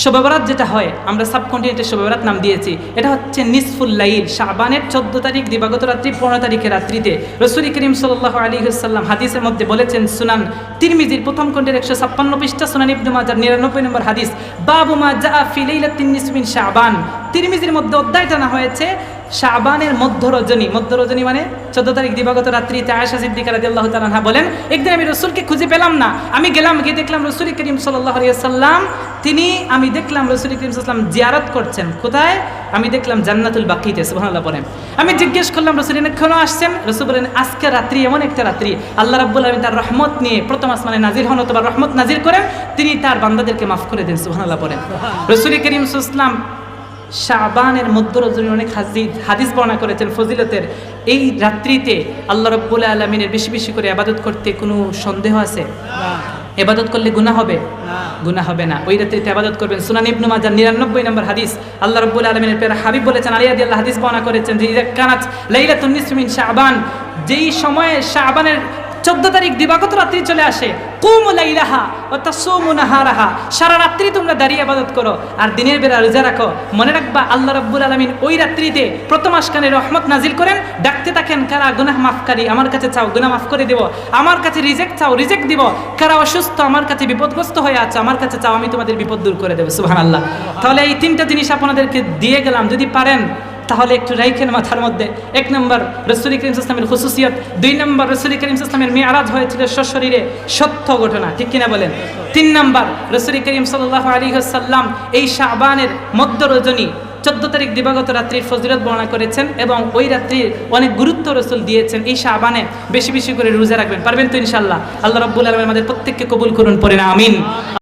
শবে বরাত যেটা হয়, আমরা সাবকন্টিনেন্টের শবে বরাত নাম দিয়েছি, এটা হচ্ছে নিসফুল লাইল, শাবানের 14 তারিখ দিবাগত রাত্রি 15 তারিখের রাত্রিতে রাসূল করিম সাল্লাল্লাহু আলাইহি ওয়াসাল্লাম হাদিসের মধ্যে বলেছেন, সুনান তিরমিজির প্রথম খণ্ডের 156 পৃষ্ঠা, সুনান ইবনে মাজার 99 নম্বর হাদিস, বাবু মা জা ফি লাইলাতিন নিসফি মিন শাবান। তিরমিজির মধ্যে অধ্যায় টানা হয়েছে শাবানের মধ্য রজনী মানে 14 তারিখ দিবাগত রাত্রিতে। আয়েশা সিদ্দিকা রাদিয়াল্লাহু তাআলা আনহা বলেন, একদিন আমি রাসূলকে খুঁজে পেলাম না, আমি গেলাম, গিয়ে দেখলাম রাসূল করিম সাল্লাল্লাহু আলাইহি ওয়াসাল্লাম আমি দেখলাম রাসূল করিম সাল্লাল্লাহু আলাইহি ওয়াসাল্লাম জিয়ারত করছেন। কোথায়? আমি দেখলাম জান্নাতুল বাকিতে। সুবহানাল্লাহ বলেন। আমি জিজ্ঞেস করলাম রাসূল এখানে আসছেন? রাসূল বলেন, আজকে রাত্রি এমন একটা রাত্রি আল্লাহ রাব্বুল আলামিন তার রহমত নিয়ে প্রথম আসমানে নাজিল হন অথবা রহমত নাজিল করেন, তিনি তার বান্দাদেরকে মাফ করে দেন। সুবহানাল্লাহ বলেন। রাসূল করিম সাল্লাল্লাহু আলাইহি ওয়াসাল্লাম শাবানের মধ্য রজনী অনেক হাদিস বর্ণনা করেছেন ফজিলতের। এই রাত্রিতে আল্লাহ রাব্বুল আলামিনের বেশি বেশি করে ইবাদত করতে কোনো সন্দেহ আছে? ইবাদত করলে গুনাহ হবে? গুনাহ হবে না। ওই রাত্রিতে ইবাদত করবেন। সুনান ইবনে মাজাহ 99 নম্বর হাদিস, আল্লাহ রাব্বুল আলামিনের প্রিয় হাবিব বলেছেন, আলী রাদিয়াল্লাহু হাদিস বর্ণনা করেছেন যে কানাত লাইলাতুন নিসফি মিন শাবান, যেই সময়ে শাবানের 14 তারিখ দিবাগত রাত্রি চলে আসে, কুমু লাইলাহা ওয়া তাসুমু নাহারাহা, সারা রাত্রি তোমরা দাঁড়িয়ে ইবাদত করো আর দিনের বেলা রোজা রাখো। মনে রাখবা আল্লাহ রাব্বুল আলামিন ওই রাত্রিতে প্রথম আসমানে রহমত নাজিল করেন, ডাকতে থাকেন, কারা গুনাহ মাফকারী আমার কাছে চাও, গুনাহ মাফ করে দেব। আমার কাছে রিজেক্ট চাও, রিজেক্ট দিব। কারা অসুস্থ আমার কাছে বিপদগ্রস্ত হয়ে আছে, আমার কাছে চাও, আমি তোমাদের বিপদ দূর করে দেব। সুবহানাল্লাহ। তাহলে এই তিনটা জিনিস আপনাদেরকে দিয়ে গেলাম, যদি পারেন তাহলে একটু রাইখেন মাথার মধ্যে। 1 নম্বর রাসূল করিম সাল্লাল্লাহু আলাইহি ওয়াসাল্লামের খুসুসিয়ত, 2 নম্বর রাসূল করিম সাল্লাল্লাহু আলাইহি ওয়াসাল্লামের মিরাজ হয়েছিল সশরীরে, সত্য ঘটনা, ঠিক কিনা বলেন? 3 নম্বর রাসূল করিম সাল্লাল্লাহু আলাইহি ওয়াসাল্লাম এই শাবানের মধ্য রজনী 14 তারিখ দিবাগত রাত্রির ফজিলত বর্ণনা করেছেন এবং ওই রাত্রির অনেক গুরুত্ব রাসূল দিয়েছেন। এই শাবানে বেশি বেশি করে রোজা রাখবেন। পারবেন তো ইনশাআল্লাহ? আল্লাহ রাব্বুল আলামিন আমাদের প্রত্যেককে কবুল করুন, পড়েন আমিন।